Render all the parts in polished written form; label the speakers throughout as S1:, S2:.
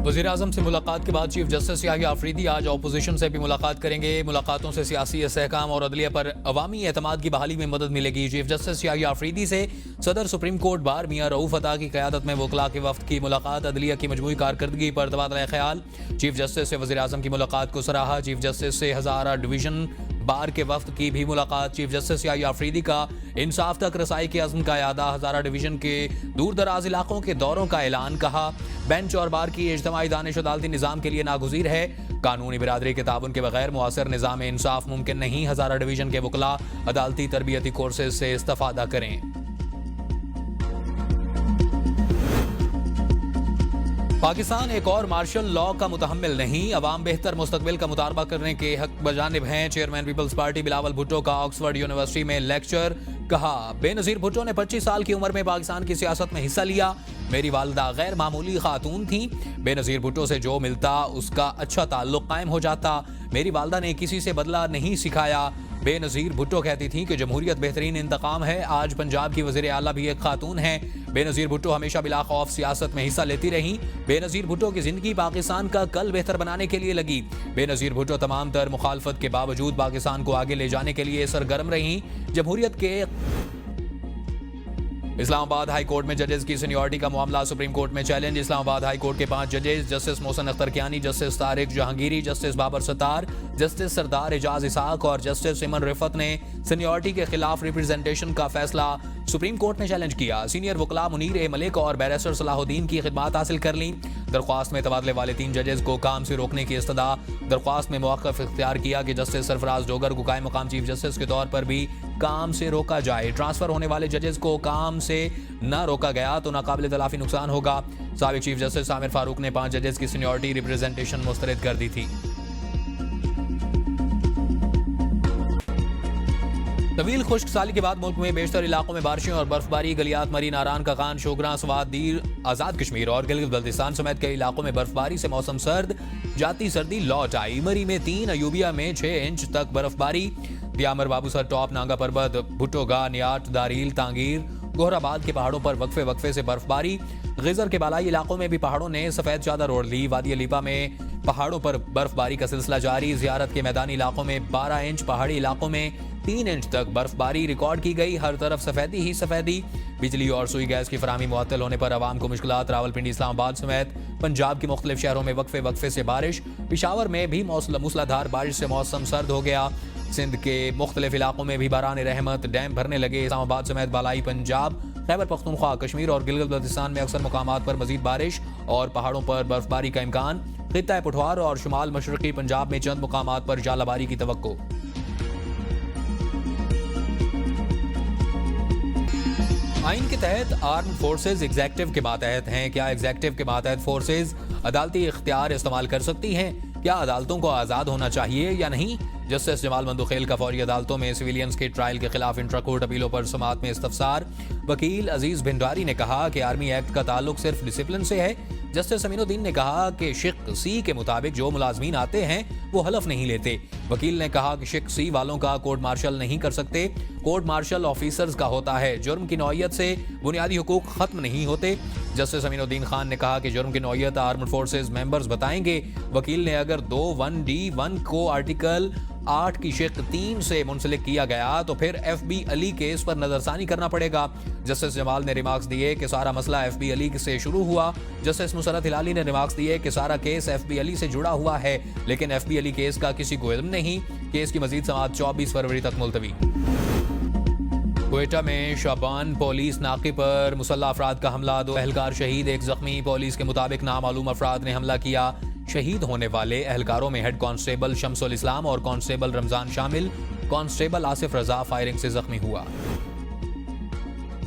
S1: वज़ीर-ए-आज़म से मुलाकात के बाद चीफ जस्टिस याहिया अफरीदी आज अपोजिशन से भी मुलाकात करेंगे। मुलाकातों से सियासी इस्तेहकाम और अदलिया पर अवामी एतमाद की बहाली में मदद मिलेगी। चीफ जस्टिस याहिया अफरीदी से सदर सुप्रीम कोर्ट बार मियां रऊफ अता की क़यादत में वकला के वफ्द की मुलाकात, अदलिया की मजमूई कारकर्दगी पर तबादला ख्याल। चीफ जस्टिस से वज़ीर-ए-आज़म की मुलाकात को सराहा। चीफ जस्टिस से हज़ारा डिवीजन बार के वफ्द की भी मुलाकात। चीफ जस्टिस याहिया अफरीदी का इंसाफ तक रसाई के अज़्म का यादा। हज़ारा डिवीजन के दूर दराज इलाकों के दौरों का ऐलान। कहा बेंच और बार की इज्तिमाई दानिश अदालती निज़ाम के लिए नागुज़ीर है। कानूनी बिरादरी के ताउन के बगैर मुआसर निज़ाम इंसाफ मुमकिन नहीं। हज़ारा डिवीजन के वकला अदालती तरबियती कोर्सेज से इस्तिफ़ादा करें। पाकिस्तान एक और मार्शल लॉ का मुतहम्मिल नहीं। अवाम बेहतर मुस्तकबिल का मुतालबा करने के हक बजानिब हैं। Chairman Peoples Party Bilawal Bhutto का ऑक्सफोर्ड यूनिवर्सिटी में लेक्चर। कहा बेनज़ीर भुट्टो ने 25 साल की उम्र में पाकिस्तान की सियासत में हिस्सा लिया। मेरी वालिदा गैर मामूली खातून थी। बेनज़ीर भुट्टो से जो मिलता उसका अच्छा ताल्लुक कायम हो जाता। मेरी वालिदा ने किसी से बदला नहीं सिखाया। बेनज़ीर भुट्टो कहती थी कि जमहूरियत बेहतरीन इंतकाम है। आज पंजाब की वज़ीर आला भी एक खातून है। बेनज़ीर भुट्टो हमेशा बिला खौफ सियासत में हिस्सा लेती रही। बेनज़ीर भुट्टो की जिंदगी पाकिस्तान का कल बेहतर बनाने के लिए लगी। बेनज़ीर भुट्टो तमाम तर मुखालफत के बावजूद पाकिस्तान को आगे ले जाने के लिए सरगर्म रही। जमहूरियत के इस्लामाबाद हाई कोर्ट में जजेस की सीनियरिटी का मामला सुप्रीम कोर्ट में चैलेंज। इस्लामाबाद हाई कोर्ट के 5 जजेस justice Mohsin Akhtar Kiyani, justice Tariq Jahangiri, justice Babar Sattar, justice Sardar Ejaz Ishaq और जस्टिस इमन रिफत ने सीनियरिटी के खिलाफ रिप्रेजेंटेशन का फैसला सुप्रीम कोर्ट में चैलेंज किया। सीनियर वकला मुनीर ए मलिक और बैरिस्टर सलाहुद्दीन की खिदमात हासिल कर ली। दरख्वास्त में तबादले वाले 3 जजेस को काम से रोकने की इस्तदा। दरख्वास्त में मौक़िफ़ इख्तियार किया कि जस्टिस सरफराज डोगर को कायम मकाम चीफ जस्टिस के तौर पर भी काम से रोका जाए। ट्रांसफर होने वाले जजेस को काम से न रोका गया तो नाकाबिल तलाफी नुकसान होगा। साबिक चीफ जस्टिस आमिर फारूक ने 5 जजेस की सीनियरिटी रिप्रेजेंटेशन मुस्तरद कर दी थी। तवील खुश्क साली के बाद मुल्क में बेशतर इलाकों में बारिशें और बर्फबारी। गलियात मरी, नारान का खान, शोगरा, सवात दीर, आज़ाद कश्मीर और गिलगित बल्तिस्तान समेत कई इलाकों में बर्फबारी से मौसम सर्द। जाती सर्दी लौट आई। मरी में 3, अयूबिया में 6 इंच तक बर्फबारी। दियामर, बाबूसर टॉप, नांगा पर्वत, भुट्टोगा, नियाट, दारील, तांगीर, गोहराबाद के पहाड़ों पर वक्फे वक्फे से बर्फबारी। गिजर के बालाई इलाकों में भी पहाड़ों ने सफेद चादर ओढ़ ली। वादी अलीपा में पहाड़ों पर बर्फबारी का सिलसिला जारी। जियारत के मैदानी इलाकों में 12 इंच, पहाड़ी इलाकों में 3 इंच तक बर्फबारी रिकॉर्ड की गई। हर तरफ सफेदी ही सफेदी। बिजली और सुई गैस की फराहमी मुअत्तल होने पर आवाम को मुश्किलात। रावलपिंडी, इस्लामाबाद समेत पंजाब की मुख्तलिफ शहरों में वक्फे वक्फे से बारिश। पिशावर में भी मूसलाधार बारिश से मौसम सर्द हो गया। सिंध के मुख्तलिफ इलाकों में भी बारान रहमत, डैम भरने लगे। इस्लामाबाद समेत बालाई पंजाब, खैबर पख्तूनख्वा, कश्मीर और गिलगित बल्तिस्तान में अक्सर मुकामात पर मजीद बारिश और पहाड़ों पर बर्फबारी का इम्कान। खित्ता पुठवार और शुमाल मशरकी पंजाब में चंद मुकामात पर जालाबारी की तवक्को। आइन के तहत आर्म्ड फोर्सेज एग्जेक्टिव के मातहत हैं। क्या एग्जेक्टिव के मातहत फोर्सेज अदालती इख्तियार इस्तेमाल कर सकती हैं? क्या अदालतों को आज़ाद होना चाहिए या नहीं? जस्टिस जमाल मंदुखेल का फौरी अदालतों में सिविलियंस के ट्रायल के खिलाफ इंट्रा कोर्ट अपीलों पर समाअत में इस्तफसार। वकील अजीज भिंडारी ने कहा कि आर्मी एक्ट का ताल्लुक सिर्फ डिसिप्लिन से है। जस्टिस अमीनुद्दीन ने कहा कि शिक सी के मुताबिक जो मुलाजमीन आते हैं वो हलफ नहीं लेते। वकील ने कहा कि शिक सी वालों का कोर्ट मार्शल नहीं कर सकते। कोर्ट मार्शल ऑफिसर्स का होता है। जुर्म की नौयत से बुनियादी हुकूक खत्म नहीं होते। जस्टिस अमीनुद्दीन खान ने कहा कि जुर्म की नौयत आर्म्ड फोर्सेज मेंबर्स बताएंगे। वकील ने अगर 2(1)(d)(1) को आर्टिकल 8 की शिक 3 से मुंसलिक किया गया तो फिर FB अली केस पर नजरसानी करना पड़ेगा। जस्टिस जमाल ने रिमार्क्स दिए कि सारा मसला FB अली से शुरू हुआ। जस्टिस मुसरत हिलाली ने रिमार्क्स दिए कि सारा केस FB अली से जुड़ा हुआ है, लेकिन FB अली केस का किसी को इल्म नहीं। केस की मजीद समाअत 24 फरवरी तक मुलतवी। क्वेटा में शाबान पुलिस नाके पर मुसल्लह अफराद का हमला, 2 एहलकार शहीद, 1 जख्मी। पुलिस के मुताबिक नामालूम अफराद ने हमला किया। शहीद होने वाले एहलकारों में हेड कांस्टेबल शमसुल इस्लाम और कांस्टेबल रमजान शामिल। कांस्टेबल आसिफ रजा फायरिंग से जख्मी हुआ।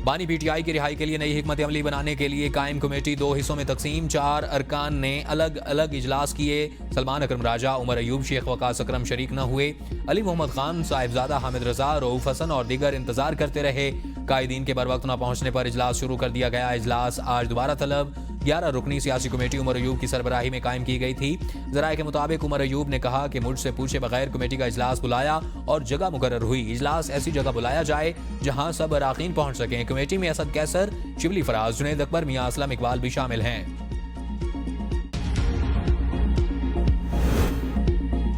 S1: बानी PTI की रिहाई के लिए नई हिकमत अमली बनाने के लिए कायम कमेटी 2 हिस्सों में तकसीम। 4 अरकान ने अलग अलग इजलास किए। सलमान अकरम राजा, उमर अयूब, शेख वकास अकरम शरीक न हुए। अली मोहम्मद खान, साहिबजादा हामिद रजा, रऊफ हसन और दीगर इंतजार करते रहे। कायदीन के बर वक्त न पहुंचने पर इजलास शुरू कर दिया गया। इजलास आज दोबारा तलब। 11 रुकनी सियासी कमेटी उमर अयूब की सरबराही में कायम की गई थी। जराये के मुताबिक उमर अयूब ने कहा कि मुझसे पूछे बगैर कमेटी का इजलास बुलाया और जगह मुकर्रर हुई। इजलास ऐसी जगह बुलाया जाए जहां सब अराकीन पहुंच सकें। कमेटी में असद कैसर, शिबली फराज, जुनैद अकबर, मियां असलम इकबाल भी शामिल हैं।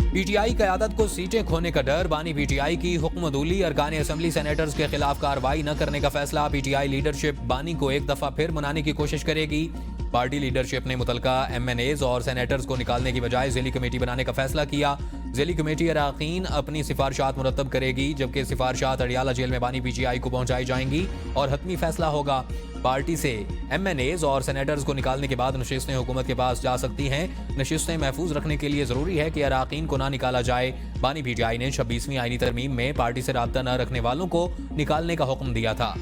S1: पीटीआई क़यादत को सीटें खोने का डर, बानी पीटीआई की हुक्मदूली, अरकान असेंबली सेनेटर्स के खिलाफ कार्रवाई न करने का फैसला। पीटीआई लीडरशिप बानी को एक दफा फिर मनाने की कोशिश करेगी। पार्टी लीडरशिप ने मुतलका एमएनएज और सेनेटर्स को निकालने की बजाय ज़िली कमेटी बनाने का फैसला किया। ज़िली कमेटी अरकान अपनी सिफारिशात मुरतब करेगी, जबकि सिफारिशात अडियाला जेल में बानी पीटीआई को पहुंचाई जाएंगी और हतमी फैसला होगा। पार्टी से एमएनएज और सेनेटर्स को निकालने के बाद नशिस्तें हुकूमत के पास जा सकती हैं। नशिस्तें महफूज रखने के लिए जरूरी है कि अरकान को ना निकाला जाए। बानी पीटीआई ने 26वीं आईनी तरमीम में पार्टी से राब्ता न रखने वालों को निकालने का हुक्म दिया था।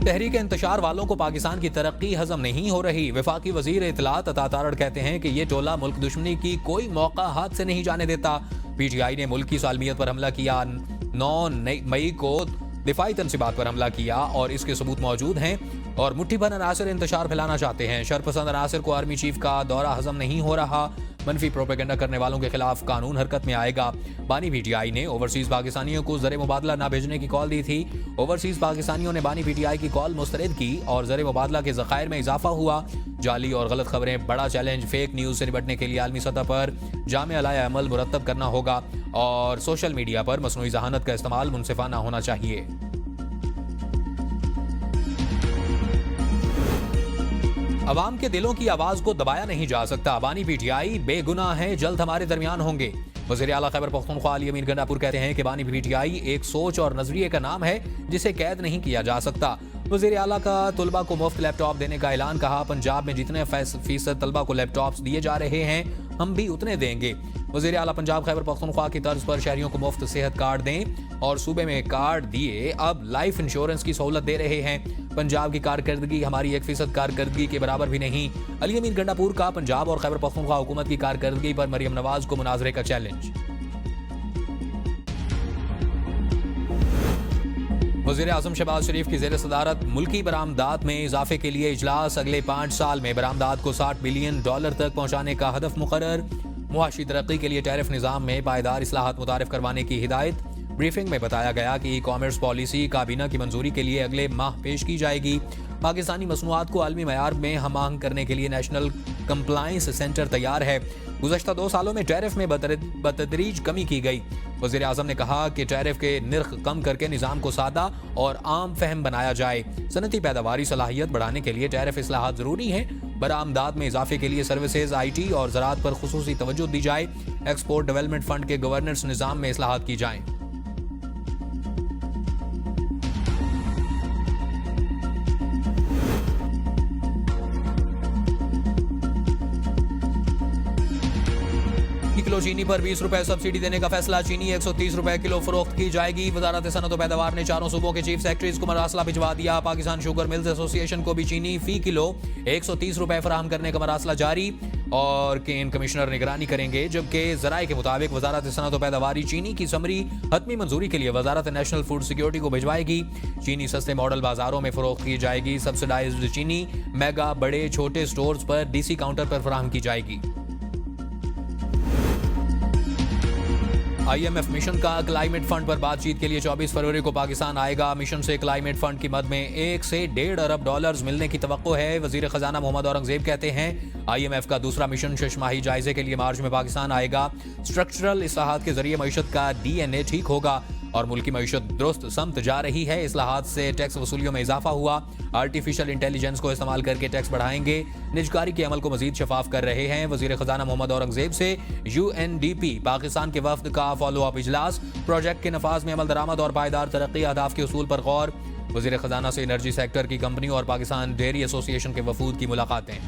S1: तहरीक इंतशार वालों को पाकिस्तान की तरक्की हजम नहीं हो रही। वफाकी वजीर इत्तलात अता तारड़ कहते हैं कि ये टोला मुल्क दुश्मनी की कोई मौका हाथ से नहीं जाने देता। पीटीआई ने मुल्क की सालमियत पर हमला किया। 9 मई को दिफाई तनसीबात पर हमला किया और इसके सबूत मौजूद हैं और मुट्ठी भर अनासर इंतशार फैलाना चाहते हैं। शरपसंद अनासर को आर्मी चीफ का दौरा हजम नहीं हो रहा। मनफी प्रोपेगेंडा करने वालों के खिलाफ कानून हरकत में आएगा। बानी पीटीआई ने ओवरसीज पाकिस्तानियों को ज़र मुबादला ना भेजने की कॉल दी थी। ओवरसीज पाकिस्तानियों ने बानी पीटीआई की कॉल मुस्तरद की और ज़र मुबादला के ज़खायर में इजाफा हुआ। जाली और गलत खबरें बड़ा चैलेंज। फेक न्यूज़ से निपटने के लिए आलमी सतह पर जामे अलाया अमल मुरतब करना होगा और सोशल मीडिया पर मसनूई जहानत का इस्तेमाल मुनसिफाना होना चाहिए। अवाम के दिलों की आवाज को दबाया नहीं जा सकता। बानी पीटीआई बेगुनाह है, जल्द हमारे दरमियान होंगे। वज़ीर आला खैबर पख्तूनख्वा अली अमीर गंडापुर कहते हैं कि बानी पीटीआई एक सोच और नजरिए का नाम है जिसे कैद नहीं किया जा सकता। वज़ीर आला का तलबा को मुफ्त लैपटॉप देने का ऐलान। कहा, पंजाब में जितने फीसद तलबा को लैपटॉप्स दिए जा रहे हैं हम भी उतने देंगे। वज़ीर आला पंजाब खैबर पख्तूनख्वा की तर्ज पर शहरियों को मुफ्त सेहत कार्ड दें और सूबे में कार्ड दिए अब लाइफ इंश्योरेंस की सहूलत दे रहे हैं। पंजाब की कारकर्दगी हमारी 1% कारकर्दगी के बराबर भी नहीं। अली अमीर गंडापुर का पंजाब और खैबर पख्तूनख्वा हुकूमत की कारकर्दगी पर मरियम नवाज को मुनाजरे का चैलेंज। वज़ीर आज़म शहबाज शरीफ की ज़ेर सदारत मुल्की बरामदात में इजाफे के लिए इजलास। अगले 5 साल में बरामदात को $60 बिलियन तक पहुँचाने का हदफ मुकर्रर। मुआशी तरक्की के लिए टैरिफ निज़ाम में पायदार इस्लाहात मुतारिफ करवाने की हिदायत। ब्रीफिंग में बताया गया कि ई कॉमर्स पॉलिसी काबीना की मंजूरी के लिए अगले माह पेश की जाएगी। पाकिस्तानी मसनूआत को आलमी मयार में हम आहंग करने के लिए नेशनल कंप्लायंस सेंटर तैयार है। गुज़श्ता 2 सालों में टैरिफ में बतदरीज कमी की गई। वज़ीर आज़म ने कहा कि टैरिफ के निर्ख कम करके निज़ाम को सादा और आम फहम बनाया जाए। सनती पैदावारी सलाहियत बढ़ाने के लिए टैरिफ इस्लाहात ज़रूरी हैं। बरामदात में इजाफे के लिए सर्विसेज, IT और ज़राअत पर खुसूसी तवज्जो दी जाए। एक्सपोर्ट डेवलपमेंट फंड के गवर्नेंस निज़ाम में इस्लाहात की जाएँ। किलो चीनी पर 20 रुपए सब्सिडी देने का फैसला। चीनी 130 रुपए किलो फरोख्त की जाएगी। वजारत सनत व पैदावार ने 4 सूबों के चीफ सेक्रेटरीज को मरासला भिजवा दिया। पाकिस्तान शुगर मिल्स एसोसिएशन को भी चीनी फी किलो 130 रुपए फराहम करने का मरासला जारी और केन कमिश्नर निगरानी करेंगे। जबकि जराये के मुताबिक वजारत सनत व पैदावारी चीनी की समरी हतमी मंजूरी के लिए वजारत नेशनल फूड सिक्योरिटी को भिजवाएगी। चीनी सस्ते मॉडल बाजारों में फरोख्त की जाएगी। सब्सिडाइज्ड चीनी मेगा बड़े छोटे स्टोर्स पर DC काउंटर पर फराहम की जाएगी। IMF मिशन का क्लाइमेट फंड पर बातचीत के लिए 24 फरवरी को पाकिस्तान आएगा। मिशन से क्लाइमेट फंड की मद में $1 से $1.5 अरब मिलने की तवक्को है। वजीर खजाना मोहम्मद औरंगजेब कहते हैं IMF का दूसरा मिशन शशमाही जायजे के लिए मार्च में पाकिस्तान आएगा। स्ट्रक्चरल इस्लाहात के जरिए मईशत का DNA ठीक होगा और मुल्क की मईशत दुरुस्त समत जा रही है। इस्लाहात से टैक्स वसूलियों में इजाफा हुआ। आर्टिफिशियल इंटेलिजेंस को इस्तेमाल करके टैक्स बढ़ाएंगे। निजकारी के अमल को मजीद शफाफ कर रहे हैं। वजीर खजाना मोहम्मद औरंगजेब से UNDP पाकिस्तान के वफ्द का फॉलो अप इजलास। प्रोजेक्ट के नफाज में अमल दरामद और पायदार तरक्की अहदाफ के उसूल पर गौर। वजीर खजाना से एनर्जी सेक्टर की कंपनी और पाकिस्तान डेयरी एसोसिएशन के वफूद की मुलाकातें।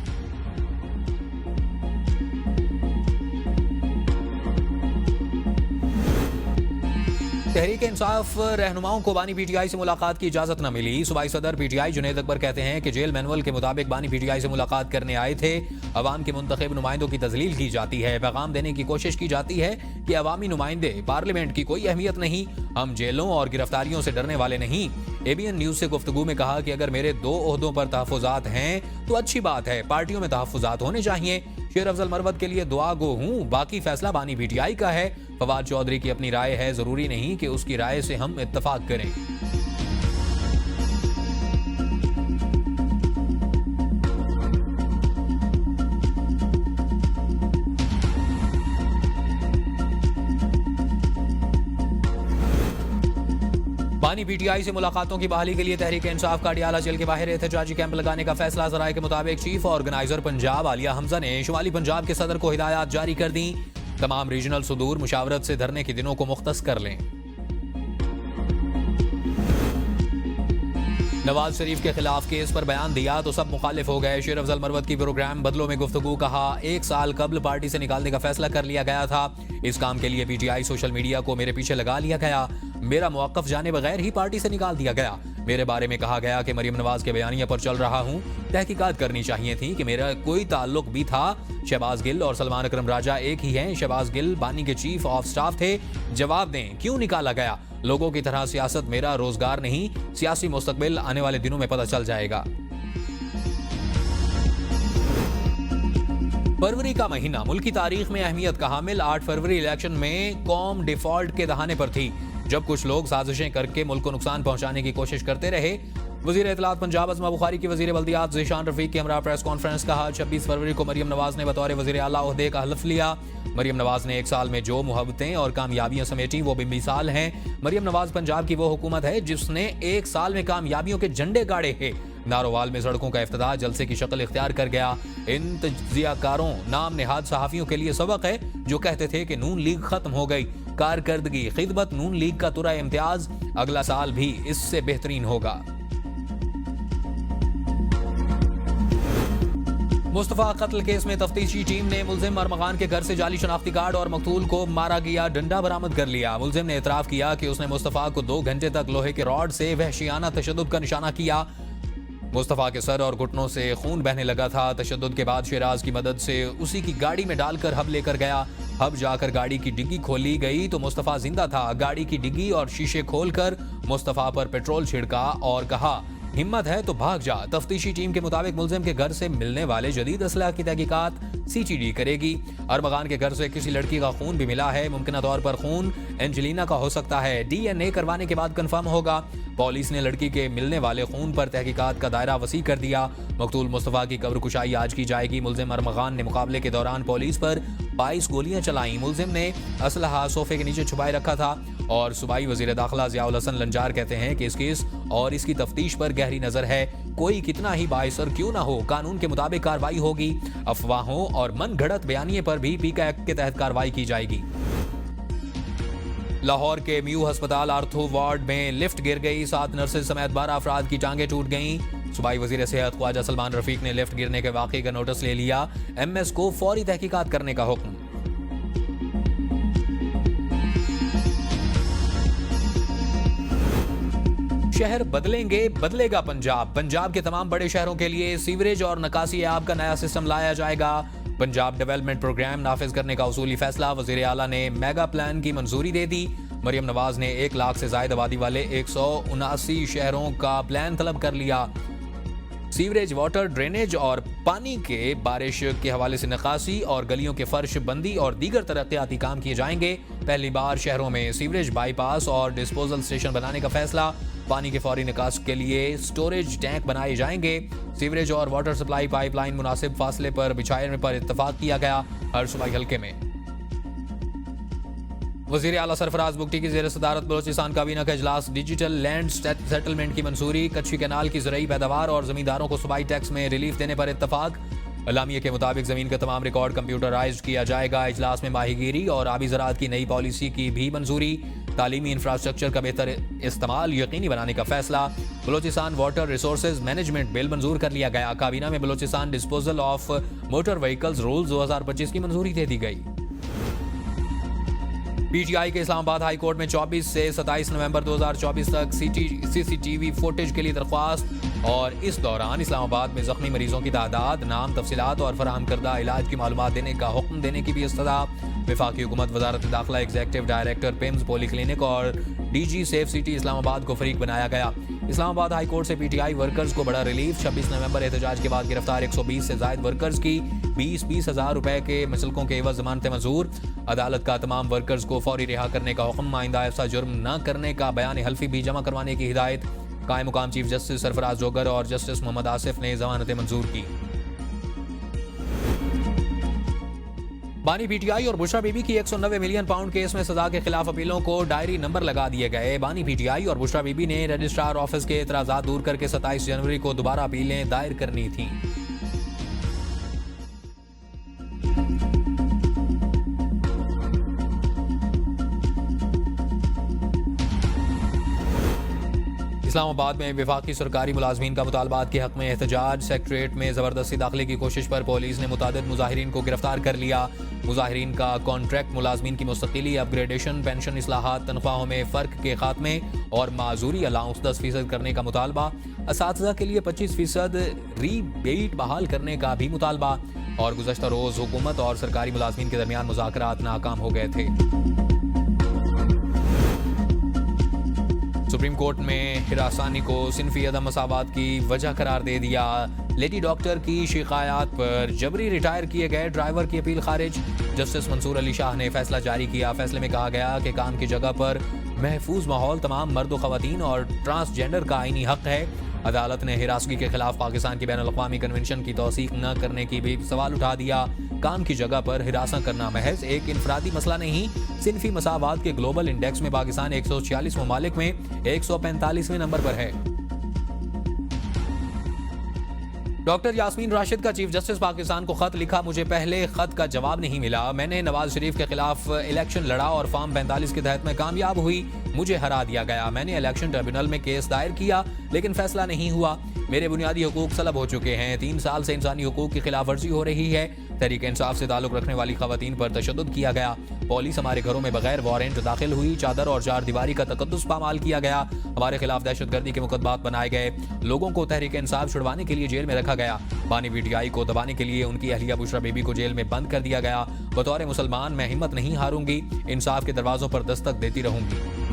S1: तहरीक इंसाफ रहनुमाओं को बानी पीटीआई से मुलाकात की इजाजत न मिली। सूबाई सदर पीटीआई जुनैद अकबर कहते हैं कि जेल मैनुअल के मुताबिक बानी पीटीआई से मुलाकात करने आए थे। अवाम के मुंतखब नुमाइंदों की तजलील की जाती है। पैगाम देने की कोशिश की जाती है कि अवामी नुमाइंदे पार्लियामेंट की कोई अहमियत नहीं। हम जेलों और गिरफ्तारियों से डरने वाले नहीं। ABN न्यूज से गुफ्तगू में कहा कि अगर मेरे 2 ओहदों पर तहफ़्फ़ुज़ात हैं तो अच्छी बात है। पार्टियों में तहफ़्फ़ुज़ात होने चाहिए। शेर अफजल मरवत के लिए दुआ गो हूँ, बाकी फैसला बानी पीटीआई का है। फवाद चौधरी की अपनी राय है, जरूरी नहीं कि उसकी राय से हम इत्तफाक करें। बानी पीटीआई से मुलाकातों की बहाली के लिए तहरीक इंसाफ का अडियाला जेल के बाहर एहतजाजी कैंप लगाने का फैसला। जराये के मुताबिक चीफ ऑर्गेनाइजर पंजाब आलिया हमजा ने शुमाली पंजाब के सदर को हिदायत जारी कर दी, तमाम रीजनल सुदूर मुशावरत से धरने के दिनों को मुख्तस कर लें। नवाज शरीफ के खिलाफ केस पर बयान दिया तो सब मुखालिफ हो गए। शेर अफजल मरवत की प्रोग्राम बदलों में गुफ्तगू, कहा 1 साल कबल पार्टी से निकालने का फैसला कर लिया गया था। इस काम के लिए पीटीआई सोशल मीडिया को मेरे पीछे लगा लिया गया। मेरा मौक़िफ़ जाने बगैर ही पार्टी से निकाल दिया गया। मेरे बारे में कहा गया कि मरियम नवाज के बयानिया पर चल रहा हूँ। तहकीकात करनी चाहिए थी कि मेरा कोई ताल्लुक भी था। शहबाज गिल और सलमान अकरम राजा एक ही हैं। शहबाज गिल बानी के चीफ ऑफ स्टाफ थे। जवाब दें क्यों निकाला गया। लोगों की तरह सियासत मेरा रोजगार नहीं। सियासी मुस्तकबिल आने वाले दिनों में पता चल जाएगा। फरवरी का महीना मुल्क की तारीख में अहमियत का हामिल। 8 फरवरी इलेक्शन में कौम डिफॉल्ट के दहाने पर थी, जब कुछ लोग साजिशें करके मुल्क को नुकसान पहुंचाने की कोशिश करते रहे। वजीर इत्तलात पंजाब अज़मा बुखारी की वजीर बल्दियात ज़ीशान रफीक के हमरा प्रेस कॉन्फ्रेंस कहा। 26 फरवरी को मरियम नवाज ने बतौर वजीर आला ओहदे का हल्फ लिया। मरियम नवाज ने 1 साल में जो मुहब्बतें और कामयाबियां समेटी वो बेमिसाल हैं। मरियम नवाज पंजाब की वो हुकूमत है जिसने 1 साल में कामयाबियों के झंडे गाड़े हैं। नारोवाल में सड़कों का इफ्तिताह जलसे की शक्ल इख्तियार कर गया। इन तज्जियाकारों नाम नेहाद सहाफियों के लिए सबक है जो कहते थे कि नून लीग खत्म हो गई। कारकर्दगी खिदमत नून लीग का तुरा इम्तियाज अगला साल भी इससे बेहतरीन होगा। मुस्तफा कत्ल केस में तफ्तीशी टीम ने मुलजिम अरमगान के घर से जाली शनाख्ती कार्ड और मकतूल को मारा गया डंडा बरामद कर लिया। मुलजिम ने इतराफ किया कि उसने मुस्तफा को 2 घंटे तक लोहे के रॉड से वहशियाना तशद्दुद का निशाना किया। मुस्तफा के सर और घुटनों से खून बहने लगा था। तशद्दुद के बाद शिराज की मदद से उसी की गाड़ी में डालकर हब लेकर गया। हब जाकर गाड़ी की डिग्गी खोली गई तो मुस्तफा जिंदा था। गाड़ी की डिग्गी और शीशे खोलकर मुस्तफा पर पेट्रोल छिड़का और कहा हिम्मत है तो भाग जा। तफ्तीशी टीम के मुताबिक मुलजिम के घर से मिलने वाले जदीद असलाह की तहकीकात सीटीडी करेगी। अरमगान के घर से किसी लड़की का खून भी मिला है। मुमकिन तौर पर खून एंजेलिना का हो सकता है। डीएनए करवाने के बाद कंफर्म होगा। पुलिस ने लड़की के मिलने वाले खून पर तहकीकात का दायरा वसी कर दिया। मकतूल मुस्तफा की कब्र कुशाई आज की जाएगी। मुलजिम अरमगान ने मुकाबले के दौरान पुलिस पर 22 गोलियां चलाई। मुलजिम ने असलहा सोफे के नीचे छुपाए रखा था और सूबाई वजीर दाखिला ज़ियाउल हसन लंजार कहते हैं कि इस केस और इसकी तफ्तीश पर गहरी नजर है। कोई कितना ही बाइसर क्यों ना हो, कानून के मुताबिक कार्रवाई होगी। अफवाहों और मन घड़त बयानिए पर भी पीका एक्ट के तहत कार्रवाई की जाएगी। लाहौर के म्यू अस्पताल आर्थो वार्ड में लिफ्ट गिर गई। 7 नर्सेज समेत 12 अफराद की टांगें टूट गईं। सूबाई वजीर सेहत ख्वाजा सलमान रफीक ने लिफ्ट गिरने के वाकये का नोटिस ले लिया। एमएस को फौरी तहकीकात करने का हुक्म। शहर बदलेंगे, बदलेगा पंजाब। पंजाब के तमाम बड़े शहरों के लिए सीवरेज और नकासी आब का नया सिस्टम लाया जाएगा। पंजाब डेवलपमेंट प्रोग्राम नाफिज करने का उसूली फैसला। वजीर आला ने मेगा प्लान की मंजूरी दे दी। मरियम नवाज ने 1 लाख से ज्यादा आबादी वाले 179 शहरों का प्लान तलब कर लिया। सीवरेज, वाटर, ड्रेनेज और पानी के बारिश के हवाले से नकासी और गलियों के फर्श बंदी और दीगर तरक्याती काम किए जाएंगे। पहली बार शहरों में सीवरेज बाईपास और डिस्पोजल स्टेशन बनाने का फैसला। पानी के फौरी निकास के लिए स्टोरेज टैंक बनाए जाएंगे। सीवरेज और वाटर सप्लाई पाइपलाइन मुनासिब फासले पर बिछाने पर इत्तफाक किया गया। हर सूबाई हल्के में वजीर आला सरफराज बुगटी की ज़ेर सदारत बलोचिस्तान काबीना का इजलास। डिजिटल लैंड सेटलमेंट की मंजूरी। कच्ची कैनाल की ज़रई पैदावार और जमींदारों को सूबाई टैक्स में रिलीफ देने पर इत्तफाक। अलामिया के मुताबिक जमीन का तमाम रिकॉर्ड कंप्यूटराइज्ड किया जाएगा। इजलास में माहीगीरी और आबी ज़राअत की नई पॉलिसी की भी मंजूरी। तालीमी इंफ्रास्ट्रक्चर का बेहतर इस्तेमाल यकीनी बनाने का फैसला। Balochistan water resources management bill मंजूर कर लिया गया। काबीना में Balochistan disposal of motor vehicles rules 2025 की मंजूरी दे दी गई। पीटीआई के इस्लामाबाद हाई कोर्ट में 24 से 27 नवंबर 2024 तक सीसीटीवी फुटेज के लिए दरख्वास्त। और इस दौरान इस्लामाबाद में जख्मी मरीजों की तादाद, नाम, तफसीलात और फराहम करदा इलाज की मालूमात देने का हुक्म देने की भी इस्तदा। वफाकी हुकूमत, वजारत दाखिला, executive director PIMS poly clinic और डीजी सेफ सिटी इस्लामाबाद को फरीक बनाया गया। इस्लामाबाद हाई कोर्ट से पीटीआई वर्कर्स को बड़ा रिलीफ। 26 नवंबर एहतजाज के बाद गिरफ्तार 120 से ज्यादा वर्कर्स की 20-20 हज़ार रुपए के मसलकों के एवज जमानतें मंजूर। अदालत का तमाम वर्कर्स को फौरी रिहा करने का हुक्म। आइंदा ऐसा जुर्म न करने का बयान हल्फी भी जमा करवाने की हिदायत। कायम मुकाम चीफ जस्टिस सरफराज जोगर और जस्टिस मोहम्मद आसिफ ने जमानतें मंजूर की। बानी पीटीआई और बुशरा बीबी की 190 मिलियन पाउंड केस में सजा के खिलाफ अपीलों को डायरी नंबर लगा दिए गए। बानी पीटीआई और बुशरा बीबी ने रजिस्ट्रार ऑफिस के एतराजात दूर करके 27 जनवरी को दोबारा अपीलें दायर करनी थी। इस्लामाबाद में विफाकी सरकारी मुलाजमीन का मुतालबात के हक में एहतजाज। सेक्रेटरीट में जबरदस्ती दाखिले की कोशिश पर पुलिस ने मुतादिद मुजाहिरीन को गिरफ्तार कर लिया। मुजाहिरीन का कॉन्ट्रैक्ट मुलाजमीन की मुस्तकिली, अपग्रेडेशन, पेंशन इस्लाहात, तनख्वाहों में फ़र्क के खात्मे और माजूरी अलाउंस 10% करने का मुतालबा, असातिज़ा के लिए 25% रीबेट बहाल करने का भी मुतालबा। और गुज़श्ता रोज़ हुकूमत और सरकारी मुलाजमीन के दरमियान मुज़ाकरात नाकाम हो गए थे। सुप्रीम कोर्ट में हिरासानी को सिनफी अदम मसावात की वजह करार दे दिया। लेडी डॉक्टर की शिकायत पर जबरी रिटायर किए गए ड्राइवर की अपील खारिज। जस्टिस मंसूर अली शाह ने फैसला जारी किया। फैसले में कहा गया कि काम की जगह पर महफूज माहौल तमाम मर्द व खवातीन और ट्रांसजेंडर का आईनी हक है। अदालत ने हिरासगी के खिलाफ पाकिस्तान की बैनुल-अक़वामी कन्वेंशन की तौसीक न करने की भी सवाल उठा दिया। काम की जगह पर हिरासा करना महज एक इनफरादी मसला नहीं, सिनफी मसावात के ग्लोबल इंडेक्स में पाकिस्तान 146 ममालिक में 145वें नंबर पर है। डॉक्टर यास्मीन राशिद का चीफ जस्टिस पाकिस्तान को खत लिखा। मुझे पहले खत का जवाब नहीं मिला। मैंने नवाज शरीफ के खिलाफ इलेक्शन लड़ा और फॉर्म 45 के तहत मैं कामयाब हुई। मुझे हरा दिया गया। मैंने इलेक्शन ट्रिब्यूनल में केस दायर किया लेकिन फैसला नहीं हुआ। मेरे बुनियादी हुकूक सलब हो चुके हैं। 3 साल से इंसानी हुकूक की खिलाफ वर्जी हो रही है। तहरीक इंसाफ से ताल्लुक रखने वाली खवातीन पर तशद्दुद किया गया। पुलिस हमारे घरों में बगैर वारंट दाखिल हुई। चादर और चार दीवारी का तकद्दुस पामाल किया गया। हमारे खिलाफ दहशतगर्दी के मुकदमात बनाए गए। लोगों को तहरीक इंसाफ छुड़वाने के लिए जेल में रखा गया। बानी पीटीआई को दबाने के लिए उनकी अहलिया बुशरा बीबी को जेल में बंद कर दिया गया। बतौर मुसलमान मैं हिम्मत नहीं हारूंगी। इंसाफ के दरवाजों पर दस्तक देती रहूंगी।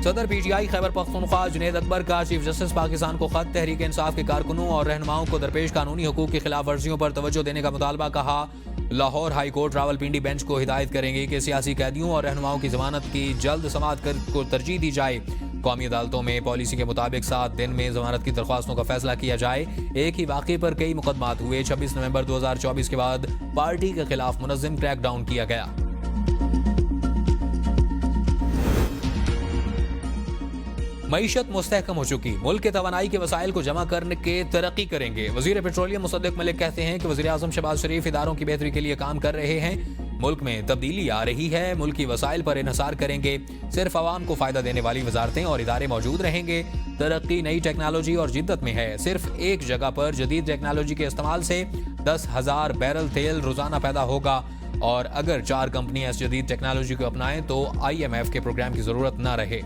S1: सदर पीटीआई खैबर पख्तूनख्वा जुनैद अकबर का चीफ जस्टिस पाकिस्तान को खत। तहरीक इंसाफ के कारकुनों और रहनुमाओं को दरपेश कानूनी हुकूक की खिलाफ वर्जियों पर तवज्जो देने का मुतालबा। कहा Lahore high court Rawalpindi bench को हिदायत करेंगे कि सियासी कैदियों और रहनुमाओं की जमानत की जल्द समाअत को तरजीह दी जाए। कौमी अदालतों में पॉलिसी के मुताबिक 7 दिन में जमानत की दरख्वास्तों का फैसला किया जाए। एक ही वाक़े पर कई मुकदमात हुए। 26 नवंबर 2024 के बाद पार्टी के खिलाफ मुनज़्ज़म क्रैकडाउन किया गया। मईशत मुस्तहकम हो चुकी। मुल्क के तवानाई के वसाइल को जमा करने के तरक्की करेंगे। वजीर पेट्रोलियम मुसद्दिक मलिक कहते हैं कि वज़ीर आज़म शहबाज शरीफ इदारों की बेहतरी के लिए काम कर रहे हैं। मुल्क में तब्दीली आ रही है। मुल्की वसाइल पर इन्हसार करेंगे। सिर्फ आवाम को फायदा देने वाली वजारतें और इदारे मौजूद रहेंगे। तरक्की नई टेक्नोलॉजी और जिद्दत में है। सिर्फ एक जगह पर जदीद टेक्नोलॉजी के इस्तेमाल से 10,000 बैरल तेल रोजाना पैदा होगा। और अगर 4 कंपनियां इस जदीद टेक्नोलॉजी को अपनाएं तो IMF के प्रोग्राम की जरूरत न रहे।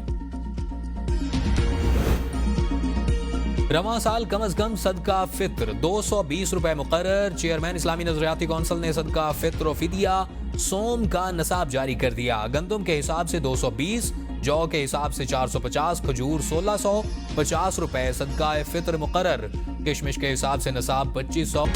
S1: रवां साल कम अज कम सदका फित्र 220 रुपए मुकर्रर। चेयरमैन इस्लामी नजरियाती कौंसिल ने सदका फित्र और फिदिया सोम का नसाब जारी कर दिया। गंदम के हिसाब से 220, जौ के हिसाब से 450, खजूर 1650 रुपए सदका फित्र मुकर्रर। किशमिश के हिसाब से नसाब 2500।